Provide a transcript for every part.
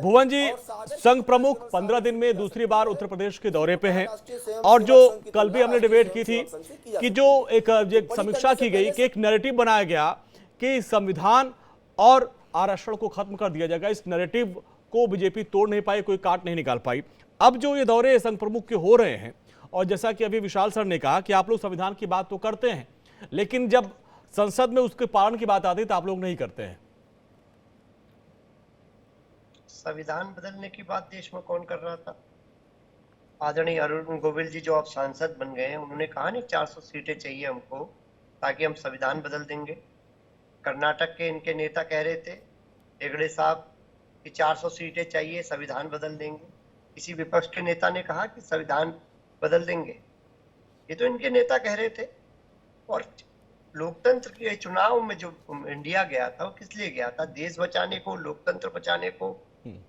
भुवन जी, संघ प्रमुख 15 दिन में दूसरी बार उत्तर प्रदेश के दौरे पे हैं और जो कल भी हमने डिबेट की थी कि जो एक समीक्षा की गई कि एक नैरेटिव बनाया गया कि संविधान और आरक्षण को खत्म कर दिया जाएगा, इस नैरेटिव को बीजेपी तोड़ नहीं पाई, कोई काट नहीं निकाल पाई। अब जो ये दौरे संघ प्रमुख के हो रहे हैं और जैसा कि अभी विशाल सर ने कहा कि आप लोग संविधान की बात तो करते हैं लेकिन जब संसद में उसके पालन की बात आती है तो आप लोग नहीं करते हैं। संविधान बदलने की बात देश में कौन कर रहा था? आदरणीय अरुण गोविल जी जो अब सांसद बन गए हैं, उन्होंने कहा नहीं 400 सीटें चाहिए हमको ताकि हम संविधान बदल देंगे। कर्नाटक के इनके नेता कह रहे थे हेगड़े साहब कि 400 सीटें चाहिए, संविधान बदल देंगे। किसी विपक्ष के नेता ने कहा कि संविधान बदल देंगे। ये तो इनके नेता कह रहे थे। और लोकतंत्र के चुनाव में जो इंडिया गया था वो किस लिए गया था? देश बचाने को, लोकतंत्र बचाने को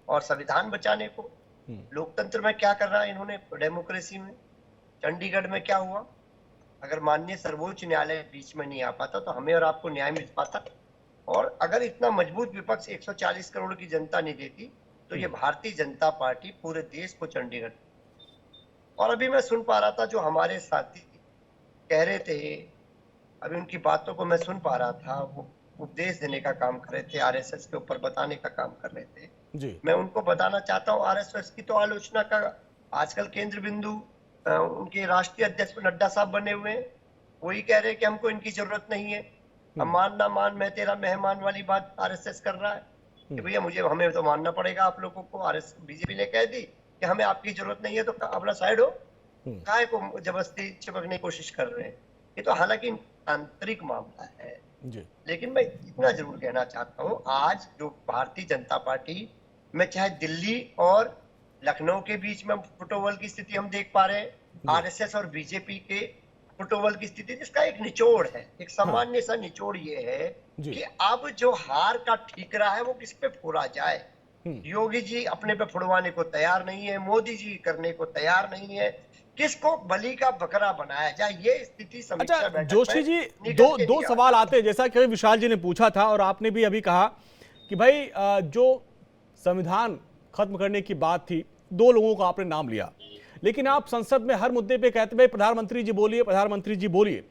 और संविधान बचाने को। लोकतंत्र में क्या कर रहा है इन्होंने? डेमोक्रेसी में चंडीगढ़ में क्या हुआ? अगर माननीय सर्वोच्च न्यायालय बीच में नहीं आ पाता तो हमें और आपको न्याय मिल पाता। और अगर इतना मजबूत विपक्ष 140 करोड़ की जनता नहीं देती तो ये भारतीय जनता पार्टी पूरे देश को चंडीगढ़। और अभी मैं सुन पा रहा था जो हमारे साथी कह रहे थे, अभी उनकी बातों को मैं सुन पा रहा था, वो उपदेश देने का काम कर रहे थे, आरएसएस के ऊपर बताने का काम कर रहे थे जी। मैं उनको बताना चाहता हूँ आरएसएस की तो आलोचना का आजकल केंद्र बिंदु उनके राष्ट्रीय अध्यक्ष नड्डा साहब बने हुए हैं। वही कह रहे हैं कि हमको इनकी जरूरत नहीं है, हम मान ना मान मैं तेरा मेहमान वाली बात आरएसएस कर रहा है कि भैया हमें तो मानना पड़ेगा आप लोगों को। आरएसएस बीजेपी ने कह दी कि हमें आपकी जरूरत नहीं है तो अपना साइड हो, काहे को जबरदस्ती चिपकने की कोशिश कर रहे हैं। ये तो हालांकि आंतरिक मामला है जी। लेकिन मैं इतना जरूर कहना चाहता हूँ, आज जो भारतीय जनता पार्टी में चाहे दिल्ली और लखनऊ के बीच में फुटओवर की स्थिति हम देख पा रहे हैं, आरएसएस और बीजेपी के फुटओवर की स्थिति, जिसका एक निचोड़ है, एक सामान्य सा निचोड़ ये है कि अब जो हार का ठीकरा है वो किस पे फोड़ा जाए। योगी जी अपने पे फुड़वाने को तैयार नहीं है, मोदी जी करने को तैयार नहीं है, किसको बलि का बकरा बनाया जाए, ये स्थिति समीक्षा बैठक में। जोशी जी, दो सवाल आते हैं, जैसा कि विशाल जी ने पूछा था और आपने भी अभी कहा कि भाई जो संविधान खत्म करने की बात थी, दो लोगों का आपने नाम लिया, लेकिन आप संसद में हर मुद्दे पे कहते भाई प्रधानमंत्री जी बोलिए, प्रधानमंत्री जी बोलिए।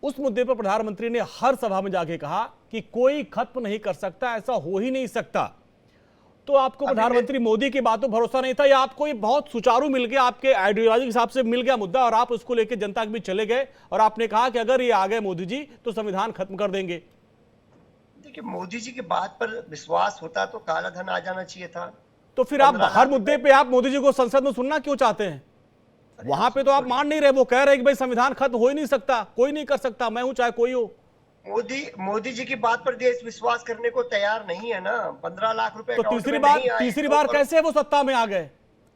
उस मुद्दे पर प्रधानमंत्री ने हर सभा में जाके कहा कि कोई खत्म नहीं कर सकता, ऐसा हो ही नहीं सकता। तो आपको प्रधानमंत्री मोदी की बातों भरोसा नहीं था या आपको ये बहुत सुचारू मिल गया, आपके आइडियोलॉजी के हिसाब से मिल गया मुद्दा और आप उसको लेकर जनता के बीच चले गए और आपने कहा कि अगर ये आ गए मोदी जी तो संविधान खत्म कर देंगे? देखिए, मोदी जी की बात पर विश्वास होता तो काला धन आ जाना चाहिए था। तो फिर आप हर मुद्दे पे आप मोदी जी को संसद में सुनना क्यों चाहते हैं? वहां पे तो आप मान नहीं रहे, वो कह रहे हैं कि भाई संविधान खत्म हो ही नहीं सकता, कोई नहीं कर सकता, मैं हूं चाहे कोई हो। मोदी जी की बात पर देश विश्वास करने को तैयार नहीं है ना। 15 लाख रुपए तो तीसरी बार कैसे वो सत्ता में आ गए?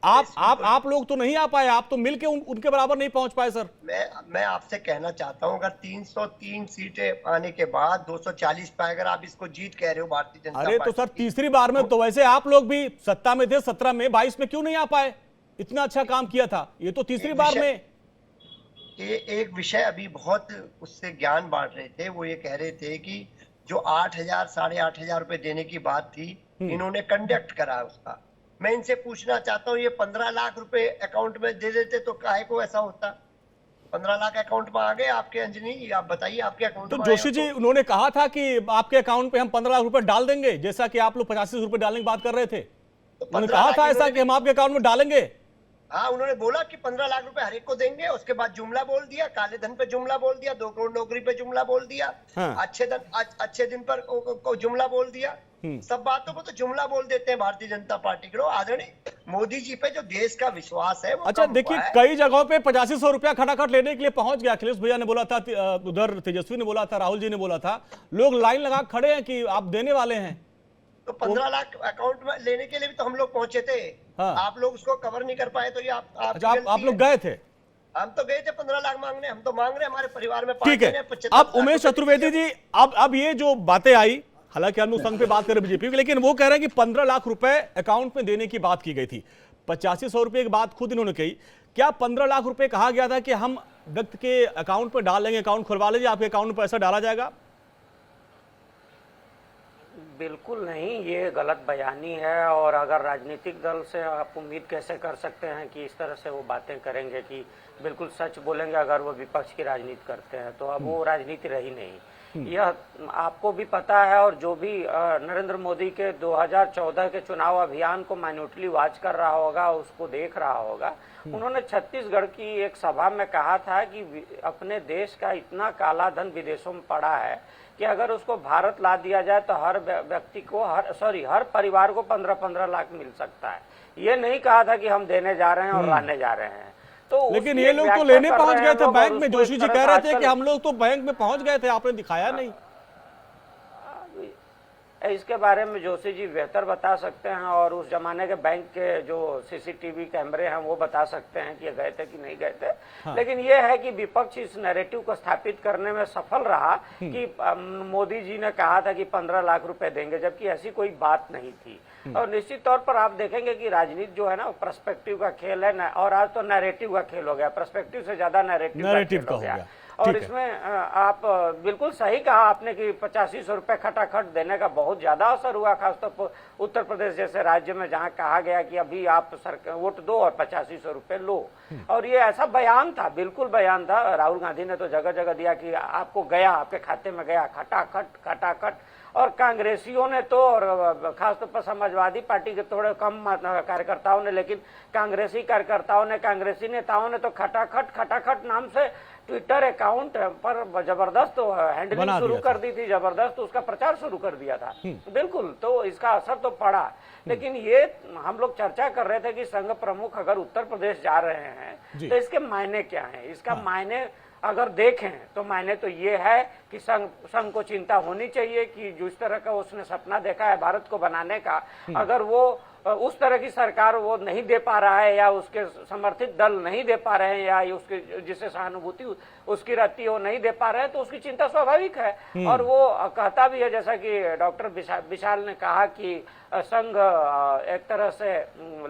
आप लोग तो नहीं आ पाए, आप तो मिलके उनके बराबर नहीं पहुंच पाए। सर मैं आपसे कहना चाहता हूं, अगर 303 सीटें आने के बाद 240 पे अगर आप इसको जीत कह रहे हो भारतीय जनता पार्टी, अरे तो सर तीसरी बार में तो वैसे आप लोग भी सत्ता में थे, 17 में, 22 में क्यों नहीं आ पाए? इतना अच्छा काम किया था, ये तो तीसरी बार में। एक विषय अभी बहुत उससे ज्ञान बांट रहे थे, वो ये कह रहे थे कि जो 8,000 8,500 रुपए देने की बात थी, इन्होंने कंडक्ट करा उसका। मैं इनसे पूछना चाहता हूँ, ये 15 लाख रुपए अकाउंट में दे देते तो काहे को ऐसा होता? 15 लाख अकाउंट में आ गए आपके, अंजनी आप बताइए आपके अकाउंट तो जोशी जी उन्होंने कहा था कि आपके अकाउंट पे हम 15 लाख रुपए डाल देंगे, जैसा कि आप लोग 85 रुपए डालने की बात कर रहे थे। उन्होंने कहा था ऐसा कि हम आपके अकाउंट में डालेंगे। हाँ, उन्होंने बोला कि 15 लाख रुपए हर एक को देंगे। उसके बाद जुमला बोल दिया, काले धन पे जुमला बोल दिया, 2 करोड़ नौकरी पे जुमला बोल दिया, अच्छे दिन पर को जुमला बोल दिया। सब बातों को तो जुमला बोल देते हैं भारतीय जनता पार्टी के लोग। आदरणीय मोदी जी पे जो देश का विश्वास है वो अच्छा देखिए, कई जगहों पे 8500 रुपया खटाखट लेने के लिए पहुंच गया। अखिलेश भैया ने बोला था, उधर तेजस्वी ने बोला था, राहुल जी ने बोला था, लोग लाइन लगा खड़े हैं कि आप देने वाले हैं। तो 15 लाख अकाउंट में लेने के लिए भी तो हम लोग पहुंचे थे। आप लोग उसको कवर नहीं कर पाए तो ये आप लोग गए थे। हम तो गए थे 15 लाख मांगने, हम तो मांग रहे हमारे परिवार में। ठीक है, अब उमेश चतुर्वेदी जी, अब ये जो बातें आई, हालांकि हम लोग संघ पे बात करें बीजेपी की, लेकिन वो कह रहे हैं कि 15 लाख रुपए अकाउंट में देने की बात की गई थी। 8500 रुपए की बात खुद इन्होंने कही। क्या 15 लाख रुपए कहा गया था कि हम व्यक्ति के अकाउंट पर डाल लेंगे, अकाउंट खुलवा लीजिए, आपके अकाउंट में पैसा डाला जाएगा? बिल्कुल नहीं, ये गलत बयानी है। और अगर राजनीतिक दल से आप उम्मीद कैसे कर सकते हैं कि इस तरह से वो बातें करेंगे कि बिल्कुल सच बोलेंगे अगर वो विपक्ष की राजनीति करते हैं, तो अब वो राजनीति रही नहीं। यह आपको भी पता है, और जो भी नरेंद्र मोदी के 2014 के चुनाव अभियान को माइन्यूटली वॉच कर रहा होगा, उसको देख रहा होगा, उन्होंने छत्तीसगढ़ की एक सभा में कहा था कि अपने देश का इतना काला धन विदेशों में पड़ा है कि अगर उसको भारत ला दिया जाए तो हर व्यक्ति को हर परिवार को 15-15 लाख मिल सकता है। ये नहीं कहा था कि हम देने जा रहे हैं और लाने जा रहे हैं। तो लेकिन ये लोग तो लेने पहुंच गए थे बैंक में। जोशी जी कह रहे थे कि हम लोग तो बैंक में पहुंच गए थे, आपने दिखाया नहीं। इसके बारे में जोशी जी बेहतर बता सकते हैं, और उस जमाने के बैंक के जो सीसीटीवी कैमरे हैं वो बता सकते हैं कि गए थे कि नहीं गए थे। हाँ। लेकिन ये है कि विपक्ष इस नैरेटिव को स्थापित करने में सफल रहा कि मोदी जी ने कहा था कि 15 लाख रुपए देंगे, जबकि ऐसी कोई बात नहीं थी। और निश्चित तौर पर आप देखेंगे कि राजनीति जो है ना, पर्सपेक्टिव का खेल है, और आज तो नैरेटिव का खेल हो गया, पर्सपेक्टिव से ज्यादा नैरेटिव का हो गया। और इसमें आप बिल्कुल सही कहा आपने कि 8500 रुपए खटाखट देने का बहुत ज्यादा असर हुआ, खासतौर पर उत्तर प्रदेश जैसे राज्य में, जहां कहा गया कि अभी आप वोट दो और 8500 रुपए लो। और ये ऐसा बयान था, बिल्कुल बयान था। राहुल गांधी ने तो जगह जगह दिया कि आपको गया, आपके खाते में गया खटाखट खटाखट। और कांग्रेसियों ने तो, और खासतौर पर समाजवादी पार्टी के थोड़े कम कार्यकर्ताओं ने, लेकिन कांग्रेसी कार्यकर्ताओं ने, कांग्रेसी नेताओं ने तो खटाखट खटाखट नाम से ट्विटर अकाउंट पर जबरदस्त हैंडलिंग शुरू कर दी थी, जबरदस्त उसका प्रचार शुरू कर दिया था। बिल्कुल, तो इसका असर तो पड़ा। लेकिन ये हम लोग चर्चा कर रहे थे कि संघ प्रमुख अगर उत्तर प्रदेश जा रहे हैं तो इसके मायने क्या हैं। इसका मायने अगर देखें तो मायने तो ये है कि संघ को चिंता होनी चाहिए कि जिस तरह का उसने सपना देखा है भारत को बनाने का, अगर वो उस तरह की सरकार वो नहीं दे पा रहा है, या उसके समर्थित दल नहीं दे पा रहे हैं, या उसके जिससे सहानुभूति उसकी रहती है वो नहीं दे पा रहे हैं, तो उसकी चिंता स्वाभाविक है। और वो कहता भी है, जैसा कि डॉक्टर विशाल ने कहा कि संघ एक तरह से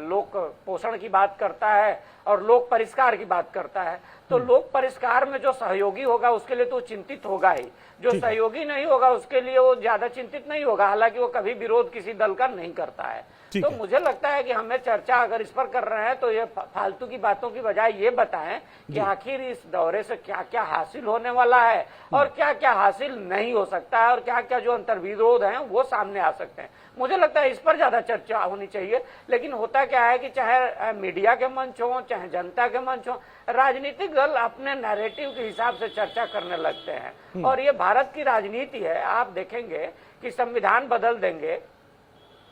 लोक पोषण की बात करता है और लोक परिष्कार की बात करता है। तो लोक परिष्कार में जो सहयोगी होगा उसके लिए तो चिंतित होगा ही, जो सहयोगी नहीं होगा उसके लिए वो ज्यादा चिंतित नहीं होगा, हालांकि वो कभी विरोध किसी दल का नहीं करता है। तो मुझे लगता है कि हमें चर्चा अगर इस पर कर रहे हैं तो ये फालतू की बातों की बजाय ये बताएं कि आखिर इस दौरे से क्या क्या हासिल होने वाला है और क्या क्या हासिल नहीं हो सकता है, और क्या क्या जो अंतर्विरोध हैं वो सामने आ सकते हैं। मुझे लगता है इस पर ज्यादा चर्चा होनी चाहिए। लेकिन होता क्या है कि चाहे मीडिया के मंच हो, चाहे जनता के मंच हो, राजनीतिक दल अपने नैरेटिव के हिसाब से चर्चा करने लगते हैं। और ये भारत की राजनीति है। आप देखेंगे कि संविधान बदल देंगे,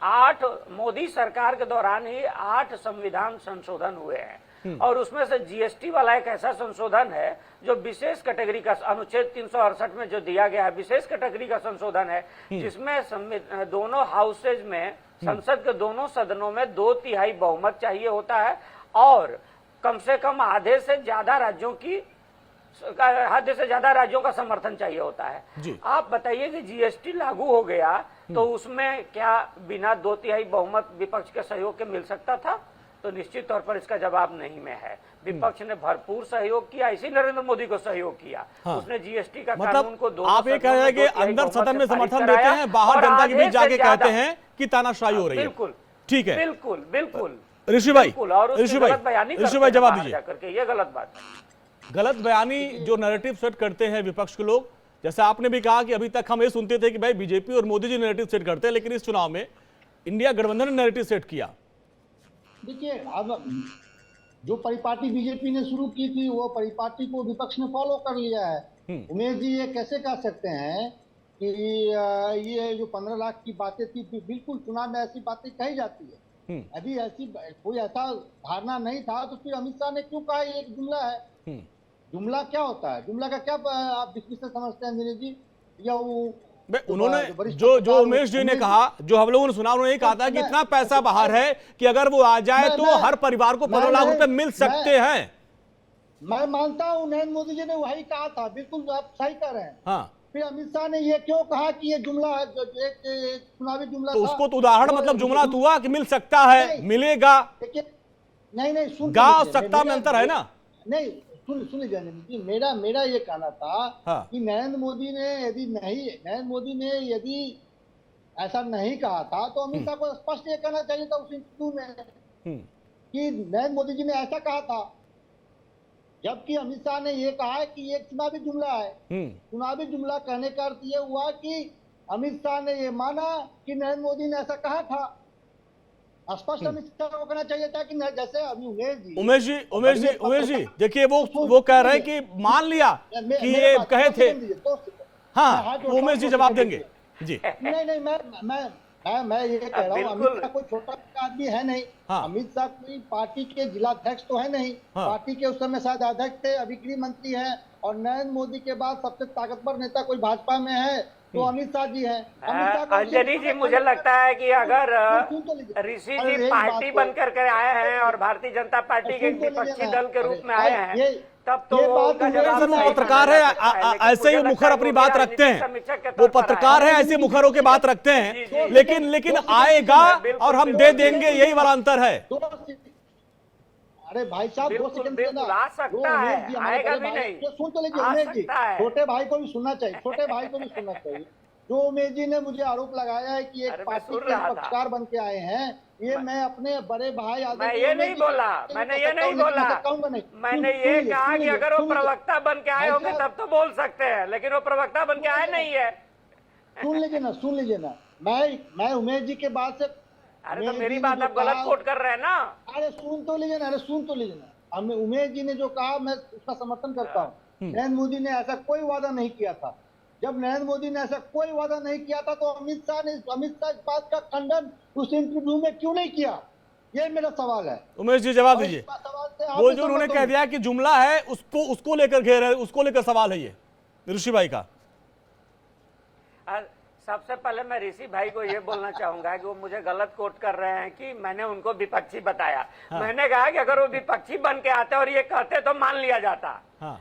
8 मोदी सरकार के दौरान ही 8 संविधान संशोधन हुए हैं, और उसमें से जीएसटी वाला एक ऐसा संशोधन है जो विशेष कैटेगरी का, अनुच्छेद 368 में जो दिया गया है, विशेष कैटेगरी का संशोधन है, जिसमें दोनों हाउसेज में, संसद के दोनों सदनों में 2/3 बहुमत चाहिए होता है, और कम से कम आधे से ज्यादा राज्यों का समर्थन चाहिए होता है। आप बताइए कि जीएसटी लागू हो गया तो उसमें क्या बिना 2/3 बहुमत विपक्ष के सहयोग के मिल सकता था? तो निश्चित तौर पर इसका जवाब नहीं में है। विपक्ष ने भरपूर सहयोग किया, इसी नरेंद्र मोदी को सहयोग किया। उसने जीएसटी का कानून को आप ये कह रहे हैं कि अंदर सदन में समर्थन देते हैं, बाहर जनता के बीच जाके कहते हैं कि तानाशाही हो रही है। बिल्कुल, ठीक है, बिल्कुल बिल्कुल। ऋषि भाई, ऋषि भाई जवाब दीजिए। करके ये गलत बात है। गलत बयानी जो नैरेटिव सेट करते हैं विपक्ष के लोग, जैसे आपने भी कहा कि अभी तक हम ये सुनते थे कि भाई बीजेपी और मोदी जी नैरेटिव सेट करते हैं, लेकिन इस चुनाव में इंडिया गठबंधन ने नैरेटिव सेट किया। देखिए, अब जो परिपाटी बीजेपी ने शुरू की थी वो परिपाटी को विपक्ष ने फॉलो कर लिया है। उमेश जी ये कैसे कह सकते हैं कि ये जो 15 लाख की बातें थी, बिल्कुल चुनाव में ऐसी बातें कही जाती है। अभी ऐसी कोई ऐसा धारणा नहीं था, तो फिर अमित शाह ने क्यों कहा ये एक जुमला है? जुमला क्या होता है? जुमला का क्या आप डिफिनेशन समझते हैं दिनेश जी? या वो उन्होंने जो उमेश जी ने कहा, जो हम लोगों ने सुना, उन्होंने कहा था कि इतना पैसा बाहर है कि अगर वो आ जाए तो हर परिवार को 15 लाख रुपए मिल सकते हैं। मैं मानता हूं नरेंद्र मोदी जी ने वही कहा था, बिल्कुल आप सही कह रहे हैं। हाँ, फिर अमित शाह ने ये क्यों कहा कि ये जुमला एक चुनावी जुमला तो उसको तो उदाहरण मतलब जुमला तो हुआ कि मिल सकता है, मिलेगा। नहीं सुन, गा और सकता में अंतर है ना। नहीं, सुन लीजिए, मेरा ये कहना था कि नरेंद्र मोदी ने यदि ऐसा नहीं कहा था, तो अमित शाह को स्पष्ट ये कहना चाहिए था उस इंटरव्यू में कि नरेंद्र मोदी जी ने ऐसा कहा था। जबकि अमित शाह ने ये कहा है कि ये एक चुनावी जुमला है। चुनावी जुमला कहने का अर्थ ये हुआ कि अमित शाह ने ये माना कि नरेंद्र मोदी ने ऐसा कहा था। स्पष्ट अमित शाह को कहना चाहिए था कि जैसे अभी उमेश जी देखिए वो कह रहे हैं कि मान लिया कि ये कहे थे। हाँ, उमेश जी जवाब देंगे जी। नहीं, मैं ये कह रहा हूँ, अमित शाह कोई छोटा आदमी है नहीं। हाँ। अमित शाह कोई पार्टी के जिलाध्यक्ष तो है नहीं। हाँ। पार्टी के उस समय शायद अध्यक्ष थे, अभी गृह मंत्री है, और नरेंद्र मोदी के बाद सबसे ताकतवर नेता कोई भाजपा में है तो अमित शाह जी हैं। अंजनी जी, मुझे लगता है कि अगर ऋषि जी पार्टी बनकर के आए हैं और भारतीय जनता पार्टी के विपक्षी दल के रूप में आए हैं, तब तो पत्रकार है, ऐसे ही मुखर अपनी बात रखते हैं। वो पत्रकार है, ऐसे मुखरों की बात रखते हैं, लेकिन आएगा और हम दे देंगे, यही वाला अंतर है। अरे भाई साहब, 2 सेकंड आ सकता है, आएगा भी नहीं। सुन तो लीजिए उमेश जी, छोटे भाई को भी सुनना चाहिए, छोटे भाई को भी सुनना चाहिए। जो उमेश जी ने मुझे आरोप लगाया है कि एक पार्टी के पक्षकार बन के आए हैं, ये मैं अपने बड़े भाई मैं ये नहीं बोला, मैंने ये नहीं बोला, मैंने ये कहा कि अगर वो प्रवक्ता बन के आए होंगे तब तो बोल सकते हैं, लेकिन वो प्रवक्ता बन के आए नहीं है। सुन लीजिए ना, मैं उमेश जी के बाद से, अरे तो मेरी बात आप गलत कोट कर रहे हैं ना। अरे सुन तो लीजिए ना, उमेश जी ने जो कहा मैं उसका समर्थन करता हूँ। नरेंद्र मोदी ने ऐसा कोई वादा नहीं किया था। जब नरेंद्र मोदी ने ऐसा कोई वादा नहीं किया था तो अमित शाह इस बात का खंडन उस इंटरव्यू में क्यों नहीं किया? ये मेरा सवाल है। उमेश जी जवाब दीजिए। वो जो उन्होंने कह दिया कि जुमला है, उसको लेकर घेर है, उसको लेकर सवाल है ये ऋषि भाई का। सबसे पहले मैं ऋषि भाई को ये बोलना चाहूंगा कि वो मुझे गलत कोट कर रहे हैं कि मैंने उनको विपक्षी बताया। हाँ। मैंने कहा कि अगर वो विपक्षी बन के आते और ये कहते तो मान लिया जाता। हाँ।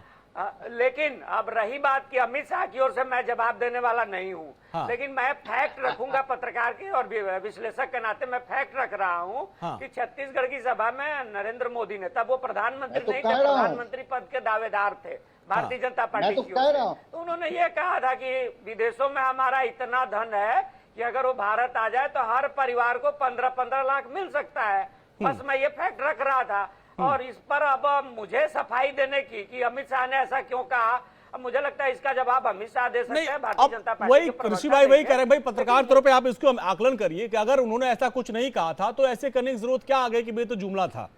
लेकिन अब रही बात कि अमित शाह की ओर से मैं जवाब देने वाला नहीं हूँ। हाँ। लेकिन मैं फैक्ट रखूंगा पत्रकार के और विश्लेषक के नाते मैं फैक्ट रख रहा हूँ। हाँ। कि छत्तीसगढ़ की सभा में नरेंद्र मोदी ने, तब वो प्रधानमंत्री नहीं थे, प्रधानमंत्री पद के दावेदार थे भारतीय जनता पार्टी की ओर से, तो उन्होंने ये कहा था कि विदेशों में हमारा इतना धन है कि अगर वो भारत आ जाए तो हर परिवार को 15-15 लाख मिल सकता है। बस मैं ये फैक्ट रख रहा था। और इस पर अब मुझे सफाई देने की कि अमित शाह ने ऐसा क्यों कहा, अब मुझे लगता है इसका जवाब अमित शाह दे सकते हैं, भारतीय जनता पार्टी। वही ऋषि भाई वही कह रहे हैं, भाई पत्रकार तौर पे आप इसको आकलन करिए कि अगर उन्होंने ऐसा कुछ नहीं कहा था तो ऐसे करने की जरूरत क्या आ गई कि भाई तो जुमला था।